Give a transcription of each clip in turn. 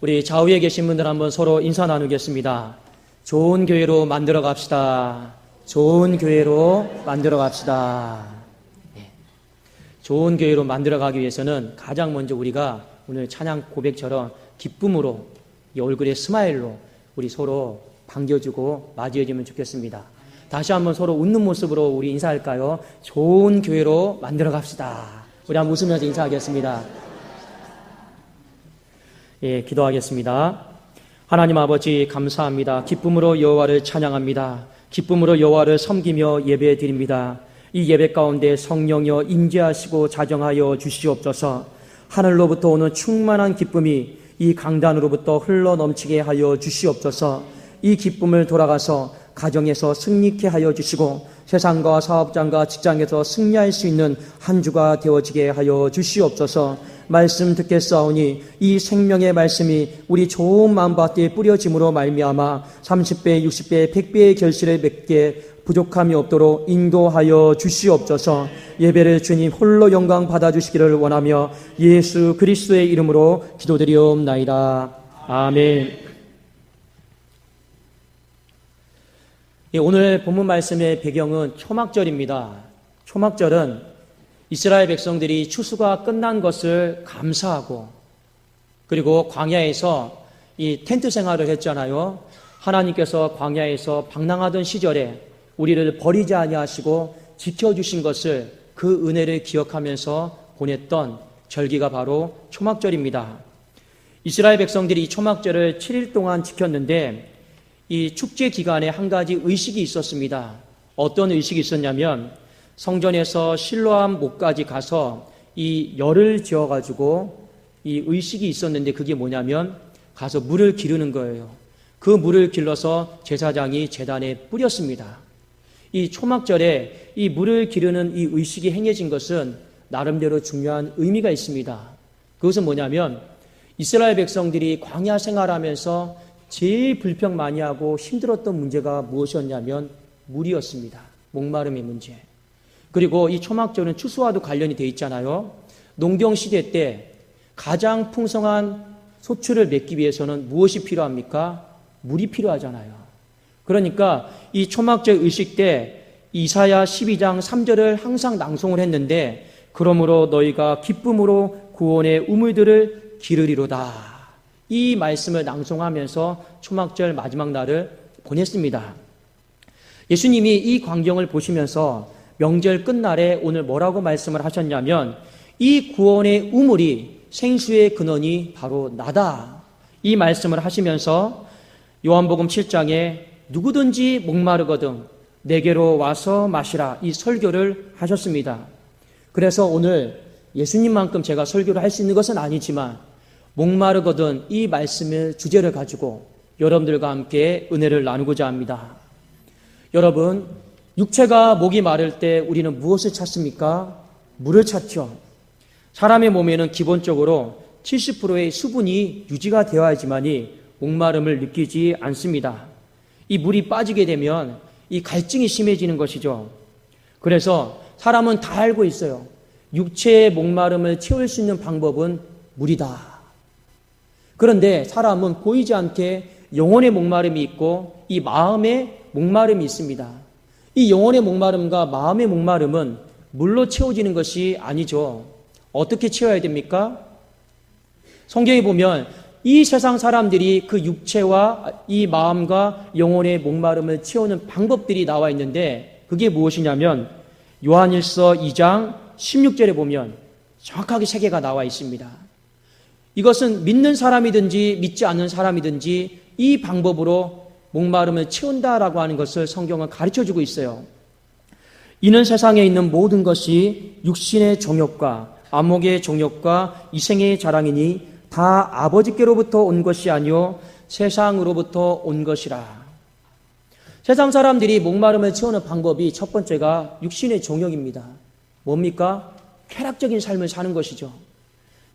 우리 좌우에 계신 분들 한번 서로 인사 나누겠습니다. 좋은 교회로 만들어 갑시다. 좋은 교회로 만들어 갑시다. 좋은 교회로 만들어 가기 위해서는 가장 먼저 우리가 오늘 찬양 고백처럼 기쁨으로 이 얼굴에 스마일로 우리 서로 반겨주고 맞이해주면 좋겠습니다. 다시 한번 서로 웃는 모습으로 우리 인사할까요? 좋은 교회로 만들어 갑시다. 우리 한번 웃으면서 인사하겠습니다. 기도하겠습니다. 하나님 아버지 감사합니다. 기쁨으로 여호와를 찬양합니다. 기쁨으로 여호와를 섬기며 예배드립니다. 이 예배 가운데 성령여 임재하시고 자정하여 주시옵소서. 하늘로부터 오는 충만한 기쁨이 이 강단으로부터 흘러넘치게 하여 주시옵소서. 이 기쁨을 돌아가서 가정에서 승리케 하여 주시고 세상과 사업장과 직장에서 승리할 수 있는 한 주가 되어지게 하여 주시옵소서. 말씀 듣겠사오니 이 생명의 말씀이 우리 좋은 마음밭에 뿌려짐으로 말미암아 30배, 60배, 100배의 결실을 맺게 부족함이 없도록 인도하여 주시옵소서. 예배를 주님 홀로 영광 받아주시기를 원하며 예수 그리스도의 이름으로 기도드리옵나이다. 아멘. 오늘 본문 말씀의 배경은 초막절입니다. 초막절은 이스라엘 백성들이 추수가 끝난 것을 감사하고 그리고 광야에서 이 텐트 생활을 했잖아요. 하나님께서 광야에서 방랑하던 시절에 우리를 버리지 아니하시고 지켜주신 것을 그 은혜를 기억하면서 보냈던 절기가 바로 초막절입니다. 이스라엘 백성들이 이 초막절을 7일 동안 지켰는데 이 축제 기간에 한 가지 의식이 있었습니다. 어떤 의식이 있었냐면 성전에서 실로암 목까지 가서 이 열을 지어가지고 이 의식이 있었는데 그게 뭐냐면 가서 물을 기르는 거예요. 그 물을 길러서 제사장이 제단에 뿌렸습니다. 이 초막절에 이 물을 기르는 이 의식이 행해진 것은 나름대로 중요한 의미가 있습니다. 그것은 뭐냐면 이스라엘 백성들이 광야 생활하면서 제일 불평 많이 하고 힘들었던 문제가 무엇이었냐면 물이었습니다. 목마름의 문제. 그리고 이 초막절은 추수와도 관련이 되어 있잖아요. 농경 시대 때 가장 풍성한 소출을 맺기 위해서는 무엇이 필요합니까? 물이 필요하잖아요. 그러니까 이 초막절 의식 때 이사야 12장 3절을 항상 낭송을 했는데 그러므로 너희가 기쁨으로 구원의 우물들을 기르리로다. 이 말씀을 낭송하면서 초막절 마지막 날을 보냈습니다. 예수님이 이 광경을 보시면서 명절 끝날에 오늘 뭐라고 말씀을 하셨냐면 이 구원의 우물이 생수의 근원이 바로 나다. 이 말씀을 하시면서 요한복음 7장에 누구든지 목마르거든 내게로 와서 마시라 이 설교를 하셨습니다. 그래서 오늘 예수님만큼 제가 설교를 할 수 있는 것은 아니지만 목마르거든 이 말씀의 주제를 가지고 여러분들과 함께 은혜를 나누고자 합니다. 여러분, 육체가 목이 마를 때 우리는 무엇을 찾습니까? 물을 찾죠. 사람의 몸에는 기본적으로 70%의 수분이 유지가 되어야지만이 목마름을 느끼지 않습니다. 이 물이 빠지게 되면 이 갈증이 심해지는 것이죠. 그래서 사람은 다 알고 있어요. 육체의 목마름을 채울 수 있는 방법은 물이다. 그런데 사람은 보이지 않게 영혼의 목마름이 있고 이 마음의 목마름이 있습니다. 이 영혼의 목마름과 마음의 목마름은 물로 채워지는 것이 아니죠. 어떻게 채워야 됩니까? 성경에 보면 이 세상 사람들이 그 육체와 이 마음과 영혼의 목마름을 채우는 방법들이 나와 있는데 그게 무엇이냐면 요한일서 2장 16절에 보면 정확하게 세 개가 나와 있습니다. 이것은 믿는 사람이든지 믿지 않는 사람이든지 이 방법으로 목마름을 채운다라고 하는 것을 성경은 가르쳐주고 있어요. 이는 세상에 있는 모든 것이 육신의 정욕과 안목의 정욕과 이생의 자랑이니 다 아버지께로부터 온 것이 아니요 세상으로부터 온 것이라. 세상 사람들이 목마름을 채우는 방법이 첫 번째가 육신의 정욕입니다. 뭡니까? 쾌락적인 삶을 사는 것이죠.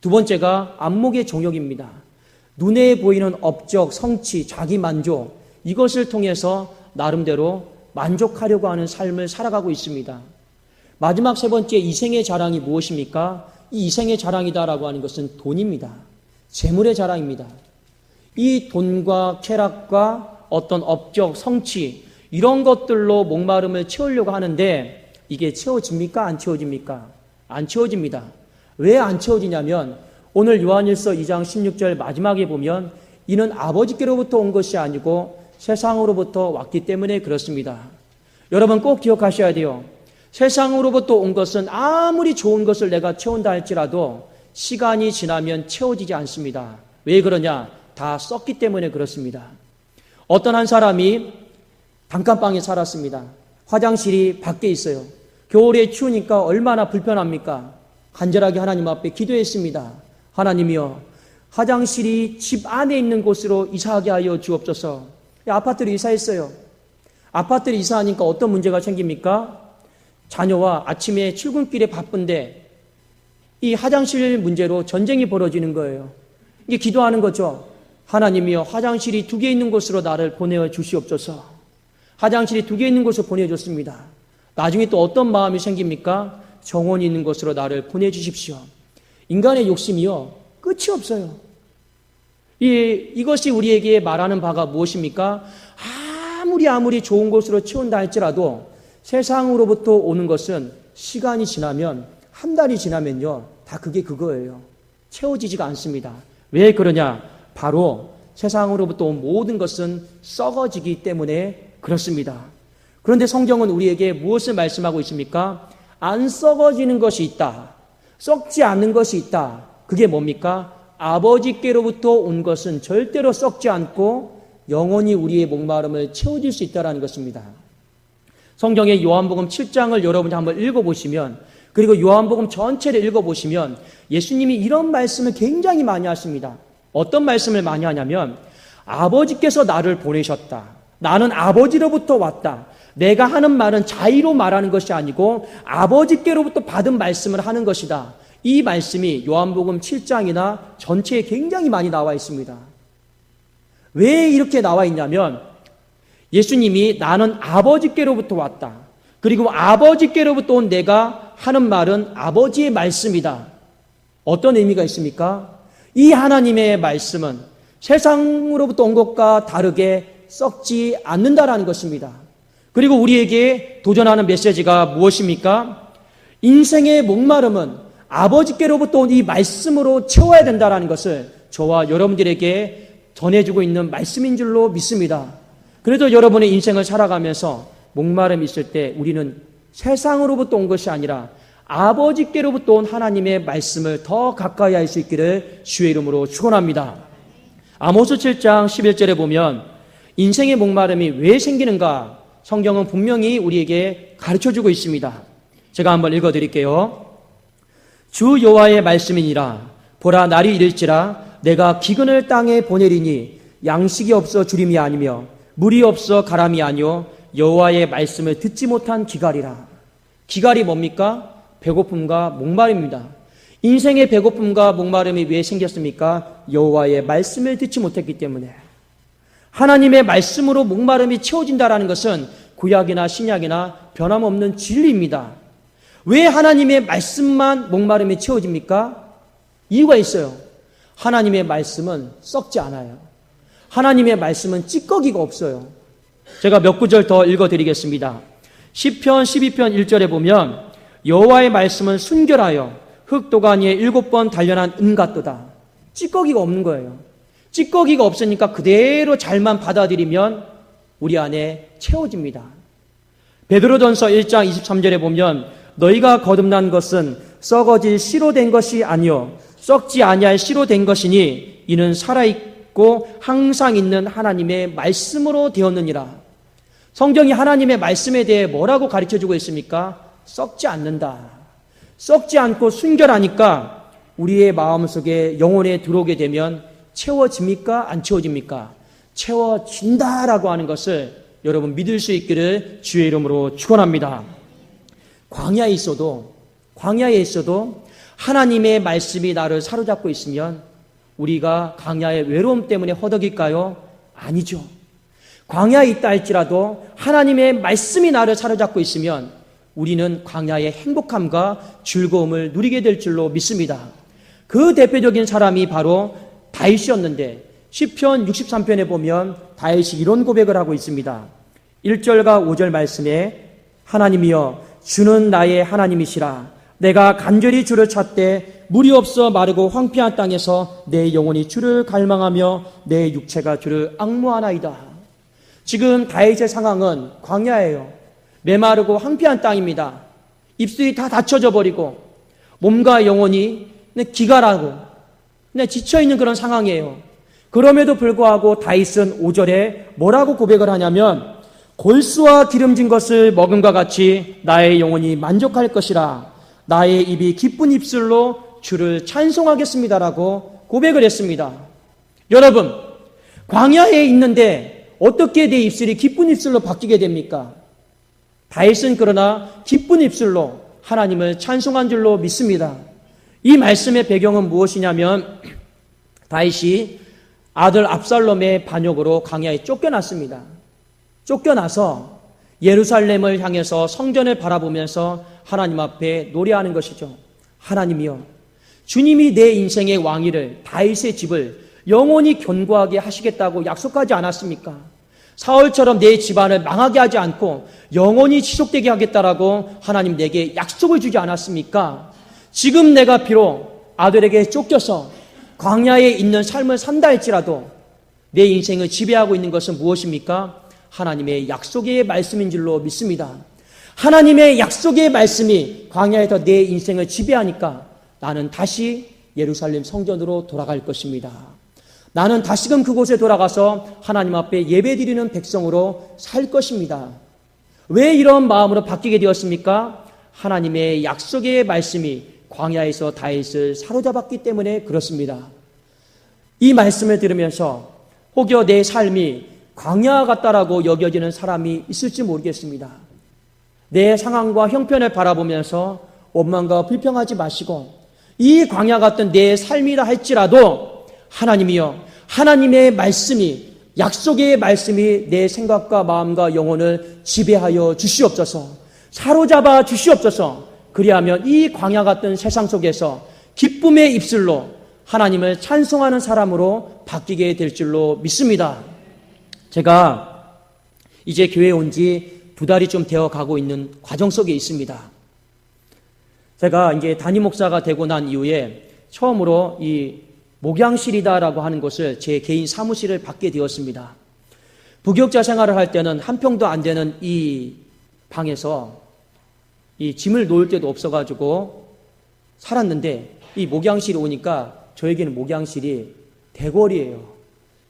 두 번째가 안목의 정욕입니다. 눈에 보이는 업적, 성취, 자기 만족 이것을 통해서 나름대로 만족하려고 하는 삶을 살아가고 있습니다. 마지막 세 번째 이생의 자랑이 무엇입니까? 이 이생의 자랑이다라고 하는 것은 돈입니다. 재물의 자랑입니다. 이 돈과 쾌락과 어떤 업적, 성취 이런 것들로 목마름을 채우려고 하는데 이게 채워집니까? 안 채워집니까? 안 채워집니다. 왜 안 채워지냐면 오늘 요한일서 2장 16절 마지막에 보면 이는 아버지께로부터 온 것이 아니고 세상으로부터 왔기 때문에 그렇습니다. 여러분 꼭 기억하셔야 돼요. 세상으로부터 온 것은 아무리 좋은 것을 내가 채운다 할지라도 시간이 지나면 채워지지 않습니다. 왜 그러냐? 다 썩기 때문에 그렇습니다. 어떤 한 사람이 단칸방에 살았습니다. 화장실이 밖에 있어요. 겨울에 추우니까 얼마나 불편합니까? 간절하게 하나님 앞에 기도했습니다. 하나님이여, 화장실이 집 안에 있는 곳으로 이사하게 하여 주옵소서. 아파트로 이사했어요. 아파트로 이사하니까 어떤 문제가 생깁니까? 자녀와 아침에 출근길에 바쁜데 이 화장실 문제로 전쟁이 벌어지는 거예요. 이게 기도하는 거죠. 하나님이여, 화장실이 2개 있는 곳으로 나를 보내어 주시옵소서. 화장실이 2개 있는 곳으로 보내줬습니다. 나중에 또 어떤 마음이 생깁니까? 정원이 있는 곳으로 나를 보내주십시오. 인간의 욕심이요, 끝이 없어요. 이것이 우리에게 말하는 바가 무엇입니까? 아무리 좋은 곳으로 채운다 할지라도 세상으로부터 오는 것은 시간이 지나면, 한 달이 지나면요, 다 그게 그거예요. 채워지지가 않습니다. 왜 그러냐? 바로 세상으로부터 온 모든 것은 썩어지기 때문에 그렇습니다. 그런데 성경은 우리에게 무엇을 말씀하고 있습니까? 안 썩어지는 것이 있다. 썩지 않는 것이 있다. 그게 뭡니까? 아버지께로부터 온 것은 절대로 썩지 않고 영원히 우리의 목마름을 채워줄 수 있다는 것입니다. 성경의 요한복음 7장을 여러분이 한번 읽어보시면, 그리고 요한복음 전체를 읽어보시면 예수님이 이런 말씀을 굉장히 많이 하십니다. 어떤 말씀을 많이 하냐면, 아버지께서 나를 보내셨다. 나는 아버지로부터 왔다. 내가 하는 말은 자의로 말하는 것이 아니고 아버지께로부터 받은 말씀을 하는 것이다. 이 말씀이 요한복음 7장이나 전체에 굉장히 많이 나와 있습니다. 왜 이렇게 나와 있냐면 예수님이 나는 아버지께로부터 왔다. 그리고 아버지께로부터 온 내가 하는 말은 아버지의 말씀이다. 어떤 의미가 있습니까? 이 하나님의 말씀은 세상으로부터 온 것과 다르게 썩지 않는다라는 것입니다. 그리고 우리에게 도전하는 메시지가 무엇입니까? 인생의 목마름은 아버지께로부터 온 이 말씀으로 채워야 된다는 것을 저와 여러분들에게 전해주고 있는 말씀인 줄로 믿습니다. 그래도 여러분의 인생을 살아가면서 목마름이 있을 때 우리는 세상으로부터 온 것이 아니라 아버지께로부터 온 하나님의 말씀을 더 가까이 할 수 있기를 주의 이름으로 축원합니다. 아모스 7장 11절에 보면 인생의 목마름이 왜 생기는가? 성경은 분명히 우리에게 가르쳐주고 있습니다. 제가 한번 읽어드릴게요. 주 여호와의 말씀이니라. 보라, 날이 이를지라 내가 기근을 땅에 보내리니 양식이 없어 주림이 아니며 물이 없어 가람이 아니요 여호와의 말씀을 듣지 못한 기갈이라. 기갈이 뭡니까? 배고픔과 목마름입니다. 인생의 배고픔과 목마름이 왜 생겼습니까? 여호와의 말씀을 듣지 못했기 때문에. 하나님의 말씀으로 목마름이 채워진다는 것은 구약이나 신약이나 변함없는 진리입니다. 왜 하나님의 말씀만 목마름이 채워집니까? 이유가 있어요. 하나님의 말씀은 썩지 않아요. 하나님의 말씀은 찌꺼기가 없어요. 제가 몇 구절 더 읽어드리겠습니다. 시편 12편 1절에 보면 여호와의 말씀은 순결하여 흙도가니에 7번 단련한 은 같도다. 찌꺼기가 없는 거예요. 찌꺼기가 없으니까 그대로 잘만 받아들이면 우리 안에 채워집니다. 베드로전서 1장 23절에 보면 너희가 거듭난 것은 썩어질 씨로 된 것이 아니요 썩지 아니할 씨로 된 것이니 이는 살아있고 항상 있는 하나님의 말씀으로 되었느니라. 성경이 하나님의 말씀에 대해 뭐라고 가르쳐주고 있습니까? 썩지 않는다. 썩지 않고 순결하니까 우리의 마음속에 영혼에 들어오게 되면 채워집니까? 안 채워집니까? 채워진다라고 하는 것을 여러분 믿을 수 있기를 주의 이름으로 축원합니다. 광야에 있어도 하나님의 말씀이 나를 사로잡고 있으면 우리가 광야의 외로움 때문에 허덕일까요? 아니죠. 광야에 있다 할지라도 하나님의 말씀이 나를 사로잡고 있으면 우리는 광야의 행복함과 즐거움을 누리게 될 줄로 믿습니다. 그 대표적인 사람이 바로 다윗이었는데 시편 63편에 보면 다윗이 이런 고백을 하고 있습니다. 1절과 5절 말씀에 하나님이여 주는 나의 하나님이시라. 내가 간절히 주를 찾되 물이 없어 마르고 황폐한 땅에서 내 영혼이 주를 갈망하며 내 육체가 주를 앙무하나이다. 지금 다윗의 상황은 광야예요. 메마르고 황폐한 땅입니다. 입술이 다 닫혀져 버리고 몸과 영혼이 기갈하고 지쳐있는 그런 상황이에요. 그럼에도 불구하고 다윗은 5절에 뭐라고 고백을 하냐면 골수와 기름진 것을 먹음과 같이 나의 영혼이 만족할 것이라. 나의 입이 기쁜 입술로 주를 찬송하겠습니다라고 고백을 했습니다. 여러분, 광야에 있는데 어떻게 내 입술이 기쁜 입술로 바뀌게 됩니까? 다윗은 그러나 기쁜 입술로 하나님을 찬송한 줄로 믿습니다. 이 말씀의 배경은 무엇이냐면 다윗이 아들 압살롬의 반역으로 광야에 쫓겨났습니다. 쫓겨나서 예루살렘을 향해서 성전을 바라보면서 하나님 앞에 노래하는 것이죠. 하나님이여, 주님이 내 인생의 왕위를, 다윗의 집을 영원히 견고하게 하시겠다고 약속하지 않았습니까? 사울처럼 내 집안을 망하게 하지 않고 영원히 지속되게 하겠다라고 하나님 내게 약속을 주지 않았습니까? 지금 내가 비록 아들에게 쫓겨서 광야에 있는 삶을 산다 할지라도 내 인생을 지배하고 있는 것은 무엇입니까? 하나님의 약속의 말씀인 줄로 믿습니다. 하나님의 약속의 말씀이 광야에서 내 인생을 지배하니까 나는 다시 예루살렘 성전으로 돌아갈 것입니다. 나는 다시금 그곳에 돌아가서 하나님 앞에 예배드리는 백성으로 살 것입니다. 왜 이런 마음으로 바뀌게 되었습니까? 하나님의 약속의 말씀이 광야에서 다윗을 사로잡았기 때문에 그렇습니다. 이 말씀을 들으면서 혹여 내 삶이 광야 같다라고 여겨지는 사람이 있을지 모르겠습니다. 내 상황과 형편을 바라보면서 원망과 불평하지 마시고 이 광야 같은 내 삶이라 할지라도 하나님이여, 하나님의 말씀이, 약속의 말씀이 내 생각과 마음과 영혼을 지배하여 주시옵소서, 사로잡아 주시옵소서. 그리하면 이 광야 같은 세상 속에서 기쁨의 입술로 하나님을 찬송하는 사람으로 바뀌게 될 줄로 믿습니다. 제가 이제 교회에 온 지 2달이 좀 되어 가고 있는 과정 속에 있습니다. 제가 이제 담임 목사가 되고 난 이후에 처음으로 이 목양실이다라고 하는 곳을 제 개인 사무실을 받게 되었습니다. 부교육자 생활을 할 때는 한 평도 안 되는 이 방에서 이 짐을 놓을 데도 없어가지고 살았는데 이 목양실이 오니까 저에게는 목양실이 대궐이에요.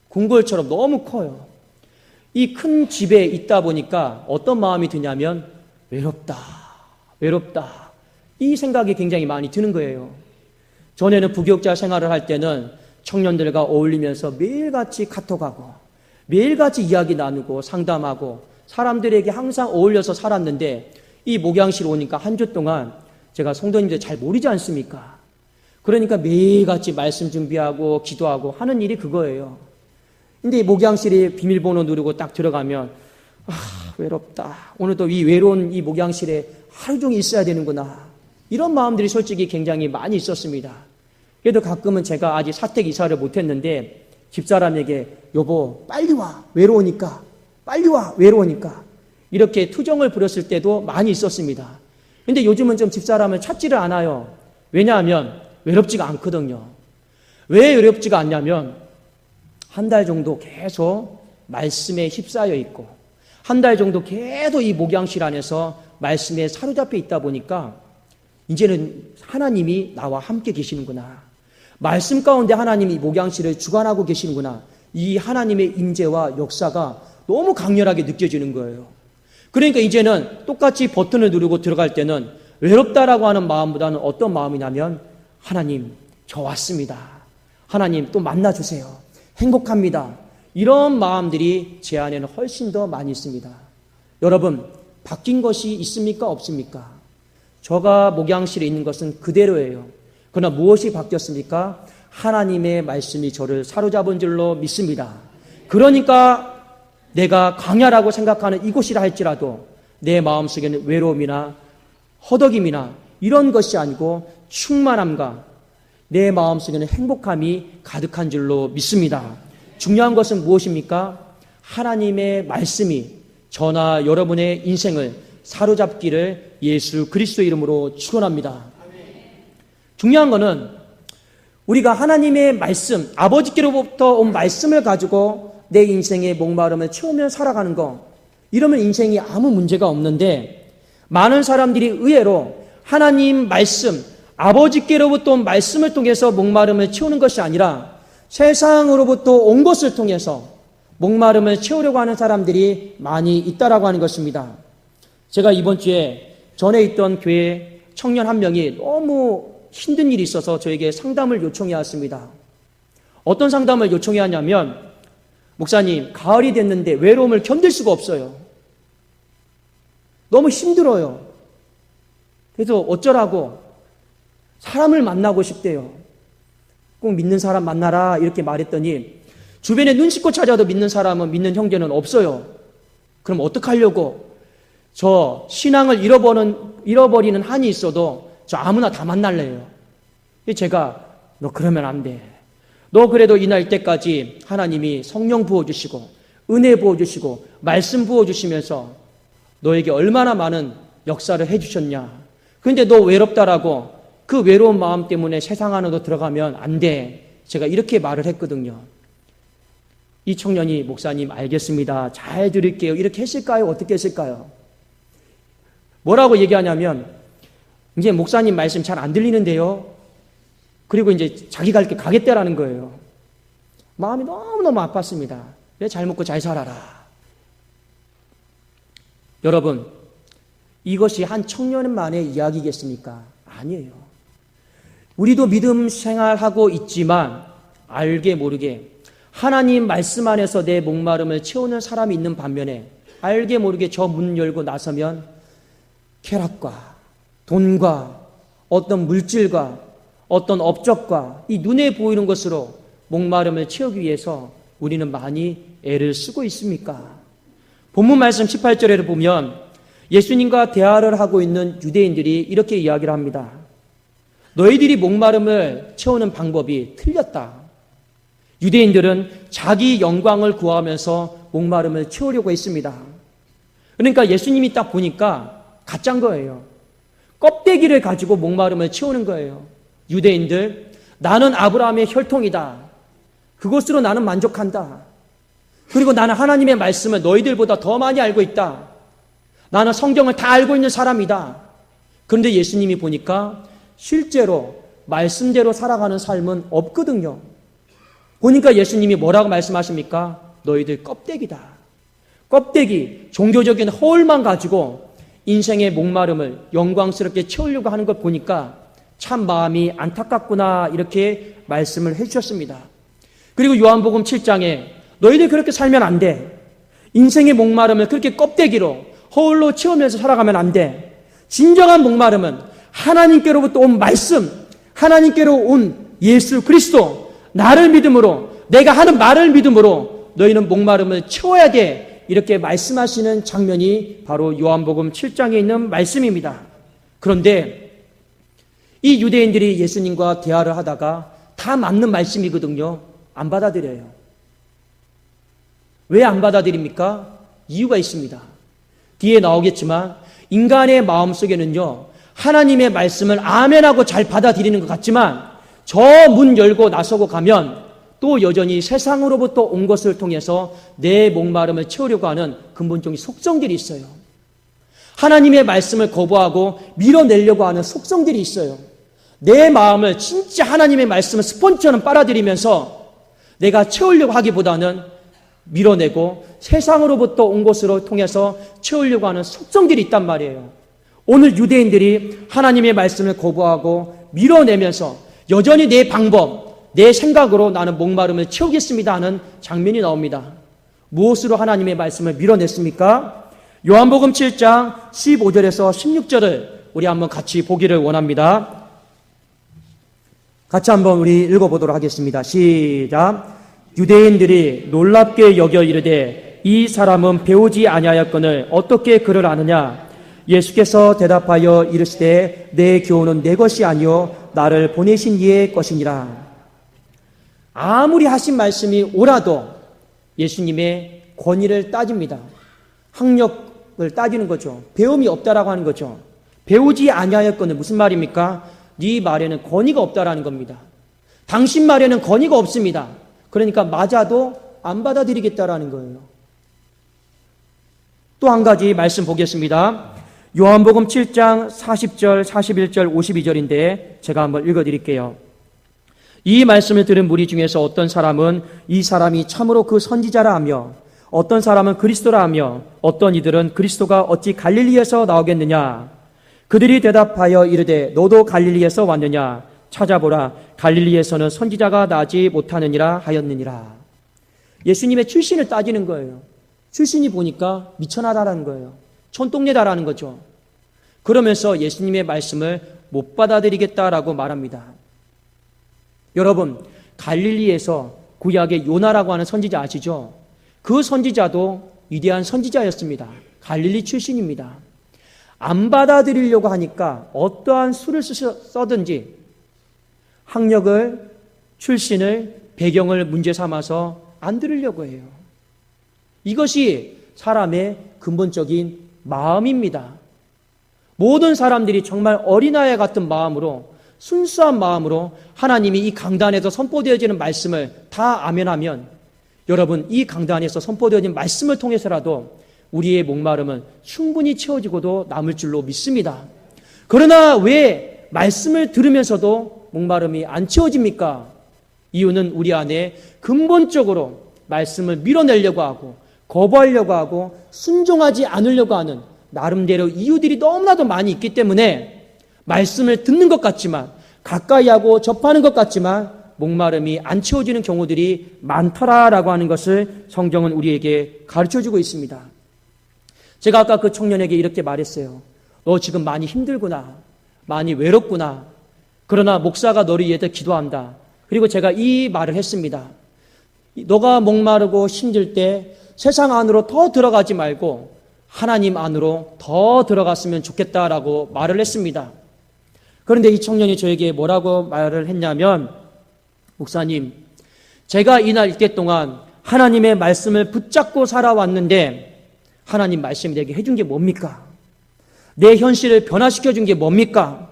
궁궐처럼 너무 커요. 이 큰 집에 있다 보니까 어떤 마음이 드냐면 외롭다. 이 생각이 굉장히 많이 드는 거예요. 전에는 부교육자 생활을 할 때는 청년들과 어울리면서 매일같이 카톡하고 매일같이 이야기 나누고 상담하고 사람들에게 항상 어울려서 살았는데 이 목양실 오니까 한 주 동안 제가 성도님들 잘 모르지 않습니까? 그러니까 매일같이 말씀 준비하고 기도하고 하는 일이 그거예요. 근데 이 목양실에 비밀번호 누르고 딱 들어가면 외롭다. 오늘도 이 외로운 이 목양실에 하루 종일 있어야 되는구나. 이런 마음들이 솔직히 굉장히 많이 있었습니다. 그래도 가끔은 제가 아직 사택 이사를 못했는데 집사람에게 여보 빨리 와 외로우니까 이렇게 투정을 부렸을 때도 많이 있었습니다. 근데 요즘은 좀 집사람을 찾지를 않아요. 왜냐하면 외롭지가 않거든요. 왜 외롭지가 않냐면 한 달 정도 계속 말씀에 휩싸여 있고 한 달 정도 계속 이 목양실 안에서 말씀에 사로잡혀 있다 보니까 이제는 하나님이 나와 함께 계시는구나. 말씀 가운데 하나님이 목양실을 주관하고 계시는구나. 이 하나님의 임재와 역사가 너무 강렬하게 느껴지는 거예요. 그러니까 이제는 똑같이 버튼을 누르고 들어갈 때는 외롭다라고 하는 마음보다는 어떤 마음이냐면 하나님 저 왔습니다. 하나님 또 만나주세요. 행복합니다. 이런 마음들이 제 안에는 훨씬 더 많이 있습니다. 여러분 바뀐 것이 있습니까? 없습니까? 저가 목양실에 있는 것은 그대로예요. 그러나 무엇이 바뀌었습니까? 하나님의 말씀이 저를 사로잡은 줄로 믿습니다. 그러니까 내가 광야라고 생각하는 이곳이라 할지라도 내 마음속에는 외로움이나 허덕임이나 이런 것이 아니고 충만함과 내 마음속에는 행복함이 가득한 줄로 믿습니다. 중요한 것은 무엇입니까? 하나님의 말씀이 저나 여러분의 인생을 사로잡기를 예수 그리스도의 이름으로 축원합니다. 중요한 것은 우리가 하나님의 말씀, 아버지께로부터 온 말씀을 가지고 내 인생의 목마름을 채우며 살아가는 거, 이러면 인생이 아무 문제가 없는데, 많은 사람들이 의외로 하나님 말씀, 아버지께로부터 온 말씀을 통해서 목마름을 채우는 것이 아니라 세상으로부터 온 것을 통해서 목마름을 채우려고 하는 사람들이 많이 있다라고 하는 것입니다. 제가 이번 주에 전에 있던 교회 청년 한 명이 너무 힘든 일이 있어서 저에게 상담을 요청해 왔습니다. 어떤 상담을 요청해 왔냐면, 목사님, 가을이 됐는데 외로움을 견딜 수가 없어요. 너무 힘들어요. 그래서 어쩌라고? 사람을 만나고 싶대요. 꼭 믿는 사람 만나라 이렇게 말했더니, 주변에 눈 씻고 찾아도 믿는 사람은, 믿는 형제는 없어요. 그럼 어떡하려고? 저 신앙을 잃어버리는 한이 있어도 저 아무나 다 만날래요. 제가, 너 그러면 안 돼. 너 그래도 이날 때까지 하나님이 성령 부어주시고 은혜 부어주시고 말씀 부어주시면서 너에게 얼마나 많은 역사를 해주셨냐. 그런데 너 외롭다라고 그 외로운 마음 때문에 세상 안으로 들어가면 안 돼. 제가 이렇게 말을 했거든요. 이 청년이, 목사님 알겠습니다, 잘 들을게요, 이렇게 했을까요? 어떻게 했을까요? 뭐라고 얘기하냐면, 이제 목사님 말씀 잘 안 들리는데요. 그리고 이제 자기 갈 길 가겠다라는 거예요. 마음이 너무너무 아팠습니다. 왜 잘 먹고 잘 살아라. 여러분, 이것이 한 청년만의 이야기겠습니까? 아니에요. 우리도 믿음 생활하고 있지만 알게 모르게 하나님 말씀 안에서 내 목마름을 채우는 사람이 있는 반면에, 알게 모르게 저 문 열고 나서면 쾌락과 돈과 어떤 물질과 어떤 업적과 이 눈에 보이는 것으로 목마름을 채우기 위해서 우리는 많이 애를 쓰고 있습니까? 본문 말씀 18절에 보면 예수님과 대화를 하고 있는 유대인들이 이렇게 이야기를 합니다. 너희들이 목마름을 채우는 방법이 틀렸다. 유대인들은 자기 영광을 구하면서 목마름을 채우려고 했습니다. 그러니까 예수님이 딱 보니까 가짜인 거예요. 껍데기를 가지고 목마름을 채우는 거예요. 유대인들, 나는 아브라함의 혈통이다. 그것으로 나는 만족한다. 그리고 나는 하나님의 말씀을 너희들보다 더 많이 알고 있다. 나는 성경을 다 알고 있는 사람이다. 그런데 예수님이 보니까 실제로 말씀대로 살아가는 삶은 없거든요. 보니까 예수님이 뭐라고 말씀하십니까? 너희들 껍데기다. 껍데기, 종교적인 허울만 가지고 인생의 목마름을 영광스럽게 채우려고 하는 걸 보니까 참 마음이 안타깝구나, 이렇게 말씀을 해주셨습니다. 그리고 요한복음 7장에 너희들 그렇게 살면 안 돼. 인생의 목마름을 그렇게 껍데기로 허울로 채우면서 살아가면 안 돼. 진정한 목마름은 하나님께로부터 온 말씀, 하나님께로 온 예수 그리스도, 나를 믿음으로, 내가 하는 말을 믿음으로 너희는 목마름을 채워야 돼. 이렇게 말씀하시는 장면이 바로 요한복음 7장에 있는 말씀입니다. 그런데 이 유대인들이 예수님과 대화를 하다가 다 맞는 말씀이거든요. 안 받아들여요. 왜 안 받아들입니까? 이유가 있습니다. 뒤에 나오겠지만 인간의 마음속에는요, 하나님의 말씀을 아멘하고 잘 받아들이는 것 같지만 저 문 열고 나서고 가면 또 여전히 세상으로부터 온 것을 통해서 내 목마름을 채우려고 하는 근본적인 속성들이 있어요. 하나님의 말씀을 거부하고 밀어내려고 하는 속성들이 있어요. 내 마음을 진짜 하나님의 말씀을 스펀지처럼 빨아들이면서 내가 채우려고 하기보다는 밀어내고 세상으로부터 온 것으로 통해서 채우려고 하는 속성들이 있단 말이에요. 오늘 유대인들이 하나님의 말씀을 거부하고 밀어내면서 여전히 내 방법, 내 생각으로 나는 목마름을 채우겠습니다 하는 장면이 나옵니다. 무엇으로 하나님의 말씀을 밀어냈습니까? 요한복음 7장 15절에서 16절을 우리 한번 같이 보기를 원합니다. 같이 한번 우리 읽어보도록 하겠습니다. 시작. 유대인들이 놀랍게 여겨 이르되 이 사람은 배우지 아니하였거늘 어떻게 그를 아느냐? 예수께서 대답하여 이르시되 내 교훈은 내 것이 아니요 나를 보내신 이의 것이니라. 아무리 하신 말씀이 옳아도 예수님의 권위를 따집니다. 학력을 따지는 거죠. 배움이 없다라고 하는 거죠. 배우지 아니하였거늘 무슨 말입니까? 네 말에는 권위가 없다라는 겁니다. 당신 말에는 권위가 없습니다. 그러니까 맞아도 안 받아들이겠다라는 거예요. 또 한 가지 말씀 보겠습니다. 요한복음 7장 40절, 41절, 52절인데 제가 한번 읽어드릴게요. 이 말씀을 들은 무리 중에서 어떤 사람은 이 사람이 참으로 그 선지자라 하며 어떤 사람은 그리스도라 하며 어떤 이들은 그리스도가 어찌 갈릴리에서 나오겠느냐. 그들이 대답하여 이르되 너도 갈릴리에서 왔느냐. 찾아보라. 갈릴리에서는 선지자가 나지 못하느니라 하였느니라. 예수님의 출신을 따지는 거예요. 출신이 보니까 미천하다라는 거예요. 촌동네다라는 거죠. 그러면서 예수님의 말씀을 못 받아들이겠다라고 말합니다. 여러분, 갈릴리에서 구약의 요나라고 하는 선지자 아시죠? 그 선지자도 위대한 선지자였습니다. 갈릴리 출신입니다. 안 받아들이려고 하니까 어떠한 수를 써든지 학력을, 출신을, 배경을 문제 삼아서 안 들으려고 해요. 이것이 사람의 근본적인 마음입니다. 모든 사람들이 정말 어린아이 같은 마음으로, 순수한 마음으로 하나님이 이 강단에서 선포되어지는 말씀을 다 아멘하면 여러분, 이 강단에서 선포되어진 말씀을 통해서라도 우리의 목마름은 충분히 채워지고도 남을 줄로 믿습니다. 그러나 왜 말씀을 들으면서도 목마름이 안 채워집니까? 이유는 우리 안에 근본적으로 말씀을 밀어내려고 하고 거부하려고 하고 순종하지 않으려고 하는 나름대로 이유들이 너무나도 많이 있기 때문에 말씀을 듣는 것 같지만 가까이 하고 접하는 것 같지만 목마름이 안 채워지는 경우들이 많더라라고 하는 것을 성경은 우리에게 가르쳐주고 있습니다. 제가 아까 그 청년에게 이렇게 말했어요. 너 지금 많이 힘들구나. 많이 외롭구나. 그러나 목사가 너를 위해서 기도한다. 그리고 제가 이 말을 했습니다. 너가 목마르고 힘들 때 세상 안으로 더 들어가지 말고 하나님 안으로 더 들어갔으면 좋겠다라고 말을 했습니다. 그런데 이 청년이 저에게 뭐라고 말을 했냐면, 목사님, 제가 이날 이때 동안 하나님의 말씀을 붙잡고 살아왔는데 하나님 말씀이 내게 해준 게 뭡니까? 내 현실을 변화시켜준 게 뭡니까?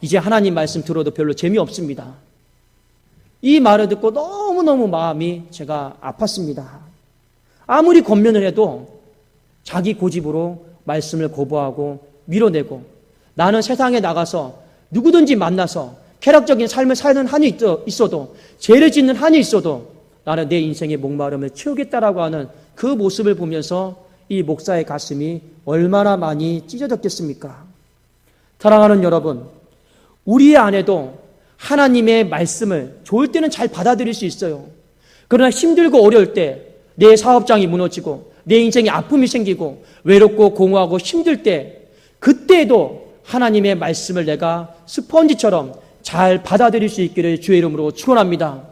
이제 하나님 말씀 들어도 별로 재미없습니다. 이 말을 듣고 너무너무 마음이 제가 아팠습니다. 아무리 권면을 해도 자기 고집으로 말씀을 거부하고 밀어내고 나는 세상에 나가서 누구든지 만나서 쾌락적인 삶을 사는 한이 있어도 죄를 짓는 한이 있어도 나는 내 인생의 목마름을 채우겠다라고 하는 그 모습을 보면서 이 목사의 가슴이 얼마나 많이 찢어졌겠습니까? 사랑하는 여러분, 우리 안에도 하나님의 말씀을 좋을 때는 잘 받아들일 수 있어요. 그러나 힘들고 어려울 때 내 사업장이 무너지고 내 인생에 아픔이 생기고 외롭고 공허하고 힘들 때 그때도 하나님의 말씀을 내가 스펀지처럼 잘 받아들일 수 있기를 주의 이름으로 축원합니다.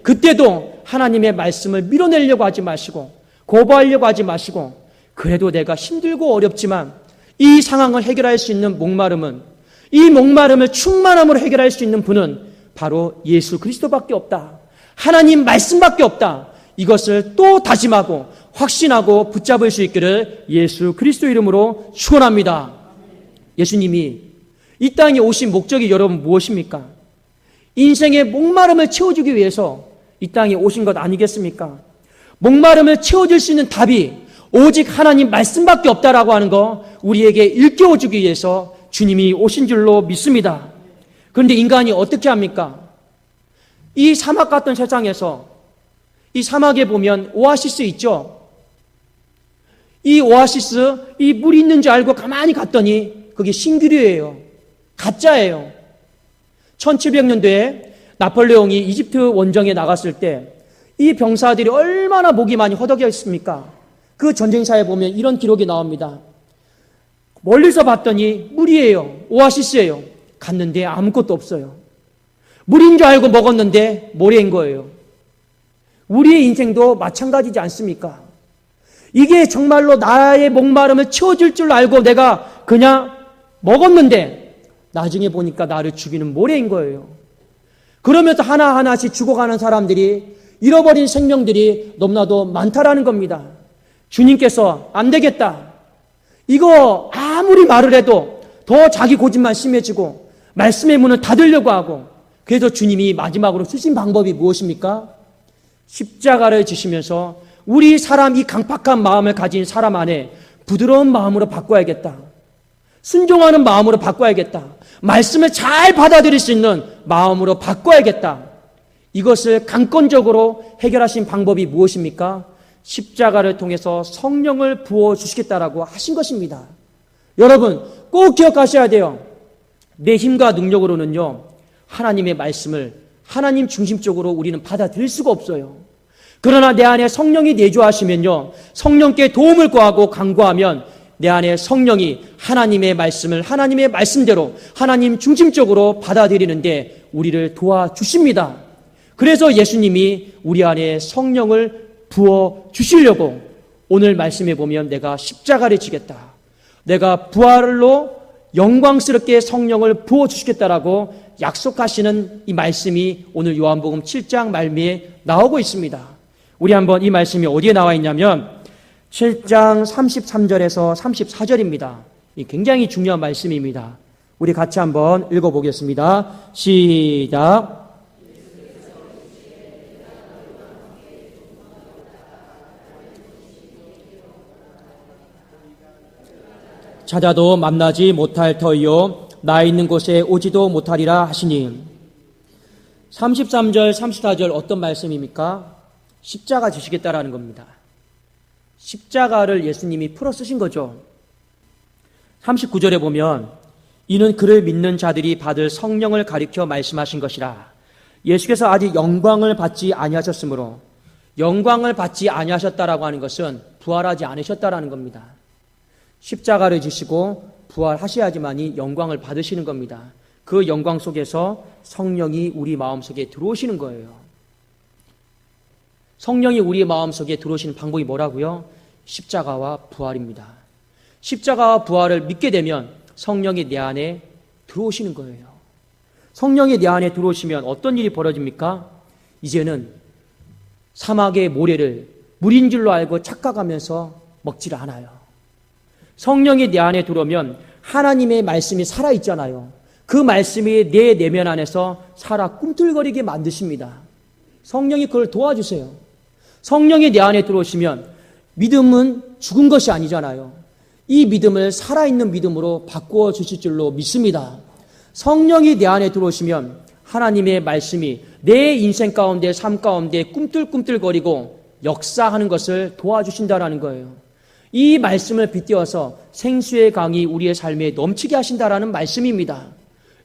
그때도 하나님의 말씀을 밀어내려고 하지 마시고 거부하려고 하지 마시고 그래도 내가 힘들고 어렵지만 이 상황을 해결할 수 있는 목마름은 이 목마름을 충만함으로 해결할 수 있는 분은 바로 예수 그리스도밖에 없다. 하나님 말씀밖에 없다. 이것을 또 다짐하고 확신하고 붙잡을 수 있기를 예수 그리스도 이름으로 축원합니다. 예수님이 이 땅에 오신 목적이 여러분 무엇입니까? 인생의 목마름을 채워주기 위해서 이 땅에 오신 것 아니겠습니까? 목마름을 채워줄 수 있는 답이 오직 하나님 말씀밖에 없다라고 하는 거 우리에게 일깨워주기 위해서 주님이 오신 줄로 믿습니다. 그런데 인간이 어떻게 합니까? 이 사막 같은 세상에서 이 사막에 보면 오아시스 있죠? 이 오아시스, 이 물이 있는 줄 알고 가만히 갔더니 그게 신기류예요. 가짜예요. 1700년도에 나폴레옹이 이집트 원정에 나갔을 때 이 병사들이 얼마나 목이 많이 허덕여 있습니까? 그 전쟁사에 보면 이런 기록이 나옵니다. 멀리서 봤더니 물이에요. 오아시스예요. 갔는데 아무것도 없어요. 물인 줄 알고 먹었는데 모래인 거예요. 우리의 인생도 마찬가지지 않습니까? 이게 정말로 나의 목마름을 채워줄 줄 알고 내가 그냥 먹었는데 나중에 보니까 나를 죽이는 모래인 거예요. 그러면서 하나하나씩 죽어가는 사람들이, 잃어버린 생명들이 너무나도 많다라는 겁니다. 주님께서 안 되겠다, 이거 아무리 말을 해도 더 자기 고집만 심해지고 말씀의 문을 닫으려고 하고, 그래서 주님이 마지막으로 쓰신 방법이 무엇입니까? 십자가를 지시면서 우리 사람, 이 강팍한 마음을 가진 사람 안에 부드러운 마음으로 바꿔야겠다, 순종하는 마음으로 바꿔야겠다, 말씀을 잘 받아들일 수 있는 마음으로 바꿔야겠다. 이것을 강권적으로 해결하신 방법이 무엇입니까? 십자가를 통해서 성령을 부어주시겠다라고 하신 것입니다. 여러분 꼭 기억하셔야 돼요. 내 힘과 능력으로는요, 하나님의 말씀을 하나님 중심적으로 우리는 받아들일 수가 없어요. 그러나 내 안에 성령이 내주하시면요, 성령께 도움을 구하고 간구하면 내 안에 성령이 하나님의 말씀을 하나님의 말씀대로 하나님 중심적으로 받아들이는데 우리를 도와주십니다. 그래서 예수님이 우리 안에 성령을 부어주시려고 오늘 말씀에 보면 내가 십자가를 지겠다, 내가 부활로 영광스럽게 성령을 부어주시겠다라고 약속하시는 이 말씀이 오늘 요한복음 7장 말미에 나오고 있습니다. 우리 한번 이 말씀이 어디에 나와 있냐면 7장 33절에서 34절입니다. 이 굉장히 중요한 말씀입니다. 우리 같이 한번 읽어보겠습니다. 시작. 찾아도 만나지 못할 터이요 나 있는 곳에 오지도 못하리라 하시니. 33절 34절 어떤 말씀입니까? 십자가 지시겠다라는 겁니다. 십자가를 예수님이 풀어 쓰신 거죠. 39절에 보면 이는 그를 믿는 자들이 받을 성령을 가리켜 말씀하신 것이라. 예수께서 아직 영광을 받지 아니하셨으므로, 영광을 받지 아니하셨다라고 하는 것은 부활하지 않으셨다라는 겁니다. 십자가를 지시고 부활하셔야지만이 영광을 받으시는 겁니다. 그 영광 속에서 성령이 우리 마음속에 들어오시는 거예요. 성령이 우리 마음속에 들어오시는 방법이 뭐라고요? 십자가와 부활입니다. 십자가와 부활을 믿게 되면 성령이 내 안에 들어오시는 거예요. 성령이 내 안에 들어오시면 어떤 일이 벌어집니까? 이제는 사막의 모래를 물인 줄로 알고 착각하면서 먹질 않아요. 성령이 내 안에 들어오면 하나님의 말씀이 살아있잖아요. 그 말씀이 내 내면 안에서 살아 꿈틀거리게 만드십니다. 성령이 그걸 도와주세요. 성령이 내 안에 들어오시면 믿음은 죽은 것이 아니잖아요. 이 믿음을 살아있는 믿음으로 바꾸어 주실 줄로 믿습니다. 성령이 내 안에 들어오시면 하나님의 말씀이 내 인생 가운데, 삶 가운데 꿈틀꿈틀거리고 역사하는 것을 도와주신다라는 거예요. 이 말씀을 빗대어서 생수의 강이 우리의 삶에 넘치게 하신다라는 말씀입니다.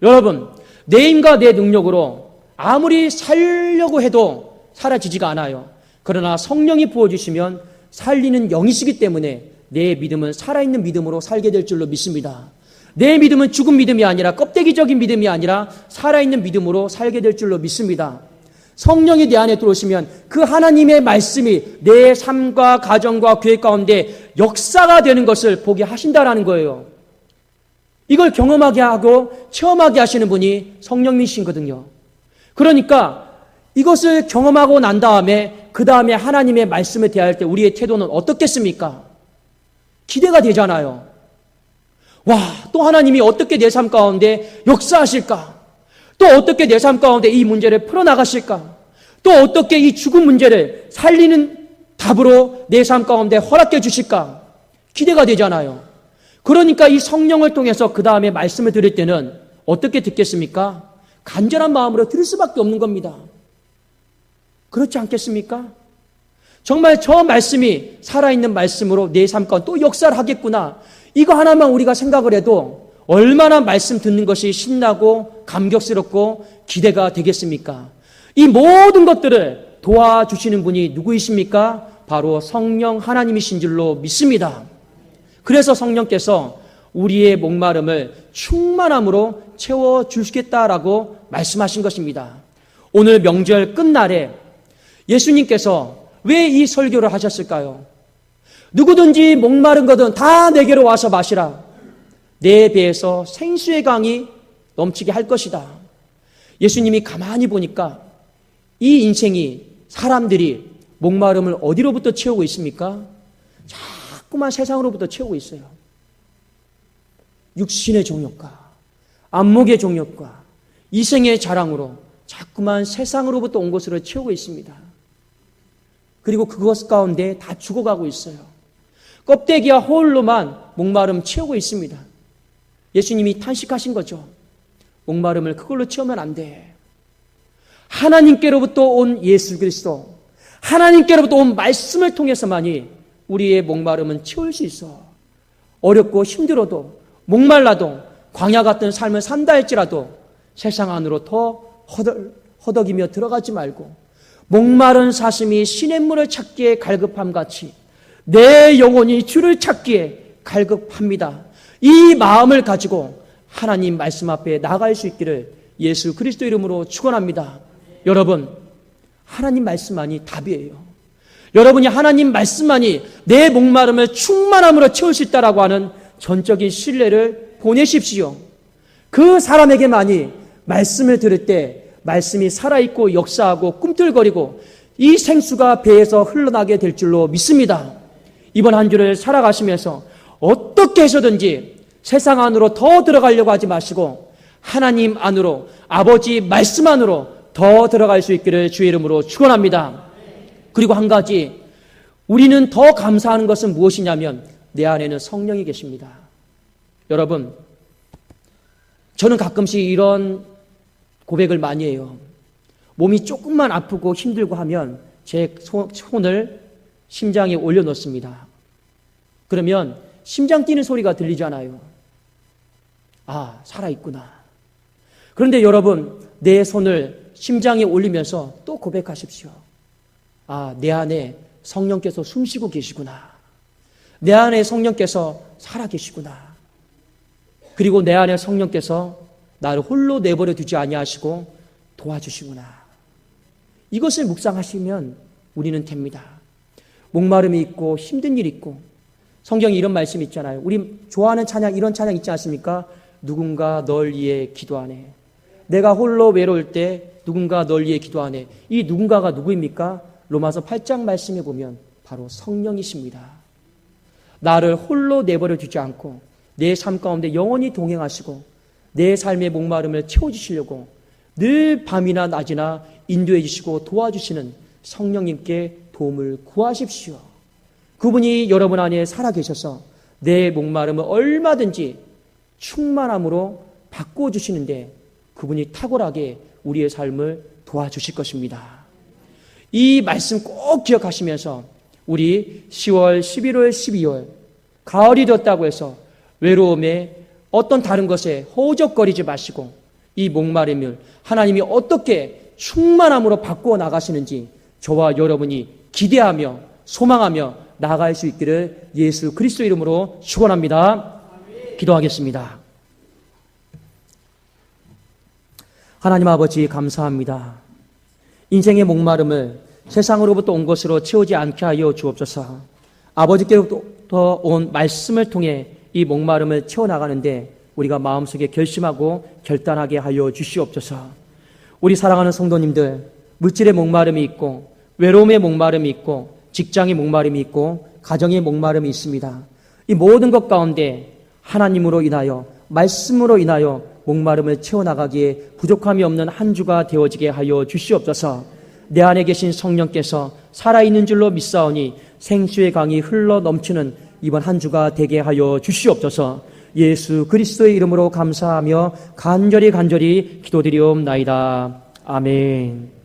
여러분, 내 힘과 내 능력으로 아무리 살려고 해도 사라지지가 않아요. 그러나 성령이 부어주시면 살리는 영이시기 때문에 내 믿음은 살아있는 믿음으로 살게 될 줄로 믿습니다. 내 믿음은 죽은 믿음이 아니라, 껍데기적인 믿음이 아니라 살아있는 믿음으로 살게 될 줄로 믿습니다. 성령이 내 안에 들어오시면 그 하나님의 말씀이 내 삶과 가정과 교회 가운데 역사가 되는 것을 보게 하신다라는 거예요. 이걸 경험하게 하고 체험하게 하시는 분이 성령님이시거든요. 그러니까 이것을 경험하고 난 다음에 그 다음에 하나님의 말씀을 대할 때 우리의 태도는 어떻겠습니까? 기대가 되잖아요. 와, 또 하나님이 어떻게 내 삶 가운데 역사하실까? 또 어떻게 내 삶 가운데 이 문제를 풀어나가실까? 또 어떻게 이 죽은 문제를 살리는 답으로 내 삶 가운데 허락해 주실까? 기대가 되잖아요. 그러니까 이 성령을 통해서 그 다음에 말씀을 들을 때는 어떻게 듣겠습니까? 간절한 마음으로 들을 수밖에 없는 겁니다. 그렇지 않겠습니까? 정말 저 말씀이 살아있는 말씀으로 내 삶 가운데 또 역사를 하겠구나. 이거 하나만 우리가 생각을 해도 얼마나 말씀 듣는 것이 신나고 감격스럽고 기대가 되겠습니까? 이 모든 것들을 도와주시는 분이 누구이십니까? 바로 성령 하나님이신 줄로 믿습니다. 그래서 성령께서 우리의 목마름을 충만함으로 채워주시겠다라고 말씀하신 것입니다. 오늘 명절 끝날에 예수님께서 왜 이 설교를 하셨을까요? 누구든지 목마른 거든 다 내게로 와서 마시라. 내 배에서 생수의 강이 넘치게 할 것이다. 예수님이 가만히 보니까 이 인생이 사람들이 목마름을 어디로부터 채우고 있습니까? 자꾸만 세상으로부터 채우고 있어요. 육신의 종욕과 안목의 종욕과 이생의 자랑으로 자꾸만 세상으로부터 온 것으로 채우고 있습니다. 그리고 그것 가운데 다 죽어가고 있어요. 껍데기와 홀로만 목마름 채우고 있습니다. 예수님이 탄식하신 거죠. 목마름을 그걸로 채우면 안 돼. 하나님께로부터 온 예수 그리스도, 하나님께로부터 온 말씀을 통해서만이 우리의 목마름은 채울 수 있어. 어렵고 힘들어도, 목말라도, 광야 같은 삶을 산다 할지라도 세상 안으로 더 허덕이며 들어가지 말고 목마른 사슴이 시냇물을 찾기에 갈급함 같이 내 영혼이 주를 찾기에 갈급합니다. 이 마음을 가지고 하나님 말씀 앞에 나갈 수 있기를 예수 그리스도 이름으로 축원합니다. 여러분, 하나님 말씀만이 답이에요. 여러분이 하나님 말씀만이 내 목마름을 충만함으로 채울 수 있다라고 하는 전적인 신뢰를 보내십시오. 그 사람에게만이 말씀을 들을 때 말씀이 살아있고 역사하고 꿈틀거리고 이 생수가 배에서 흘러나게 될 줄로 믿습니다. 이번 한 주를 살아가시면서 어떻게 해서든지 세상 안으로 더 들어가려고 하지 마시고 하나님 안으로, 아버지 말씀 안으로 더 들어갈 수 있기를 주의 이름으로 축원합니다. 그리고 한 가지, 우리는 더 감사하는 것은 무엇이냐면 내 안에는 성령이 계십니다. 여러분, 저는 가끔씩 이런 고백을 많이 해요. 몸이 조금만 아프고 힘들고 하면 제 손을 심장에 올려놓습니다. 그러면 심장 뛰는 소리가 들리잖아요. 아, 살아있구나. 그런데 여러분, 내 손을 심장에 올리면서 또 고백하십시오. 아, 내 안에 성령께서 숨쉬고 계시구나. 내 안에 성령께서 살아계시구나. 그리고 내 안에 성령께서 나를 홀로 내버려 두지 아니하시고 도와주시구나. 이것을 묵상하시면 우리는 됩니다. 목마름이 있고 힘든 일이 있고 성경에 이런 말씀이 있잖아요. 우리 좋아하는 찬양, 이런 찬양 있지 않습니까? 누군가 널 위해 기도하네. 내가 홀로 외로울 때 누군가 널 위해 기도하네. 이 누군가가 누구입니까? 로마서 8장 말씀에 보면 바로 성령이십니다. 나를 홀로 내버려 두지 않고 내 삶 가운데 영원히 동행하시고 내 삶의 목마름을 채워주시려고 늘 밤이나 낮이나 인도해 주시고 도와주시는 성령님께 도움을 구하십시오. 그분이 여러분 안에 살아계셔서 내 목마름을 얼마든지 충만함으로 바꿔주시는데 그분이 탁월하게 우리의 삶을 도와주실 것입니다. 이 말씀 꼭 기억하시면서 우리 10월, 11월, 12월 가을이 되었다고 해서 외로움에 어떤 다른 것에 허우적거리지 마시고 이 목마름을 하나님이 어떻게 충만함으로 바꾸어 나가시는지 저와 여러분이 기대하며 소망하며 나아갈 수 있기를 예수 그리스도 이름으로 축원합니다. 기도하겠습니다. 하나님 아버지 감사합니다. 인생의 목마름을 세상으로부터 온 것으로 채우지 않게 하여 주옵소서. 아버지께로부터 온 말씀을 통해 이 목마름을 채워나가는데 우리가 마음속에 결심하고 결단하게 하여 주시옵소서. 우리 사랑하는 성도님들, 물질의 목마름이 있고 외로움의 목마름이 있고 직장의 목마름이 있고 가정의 목마름이 있습니다. 이 모든 것 가운데 하나님으로 인하여 말씀으로 인하여 목마름을 채워나가기에 부족함이 없는 한 주가 되어지게 하여 주시옵소서. 내 안에 계신 성령께서 살아있는 줄로 믿사오니 생수의 강이 흘러 넘치는 이번 한 주가 되게 하여 주시옵소서. 예수 그리스도의 이름으로 감사하며 간절히 기도드리옵나이다. 아멘.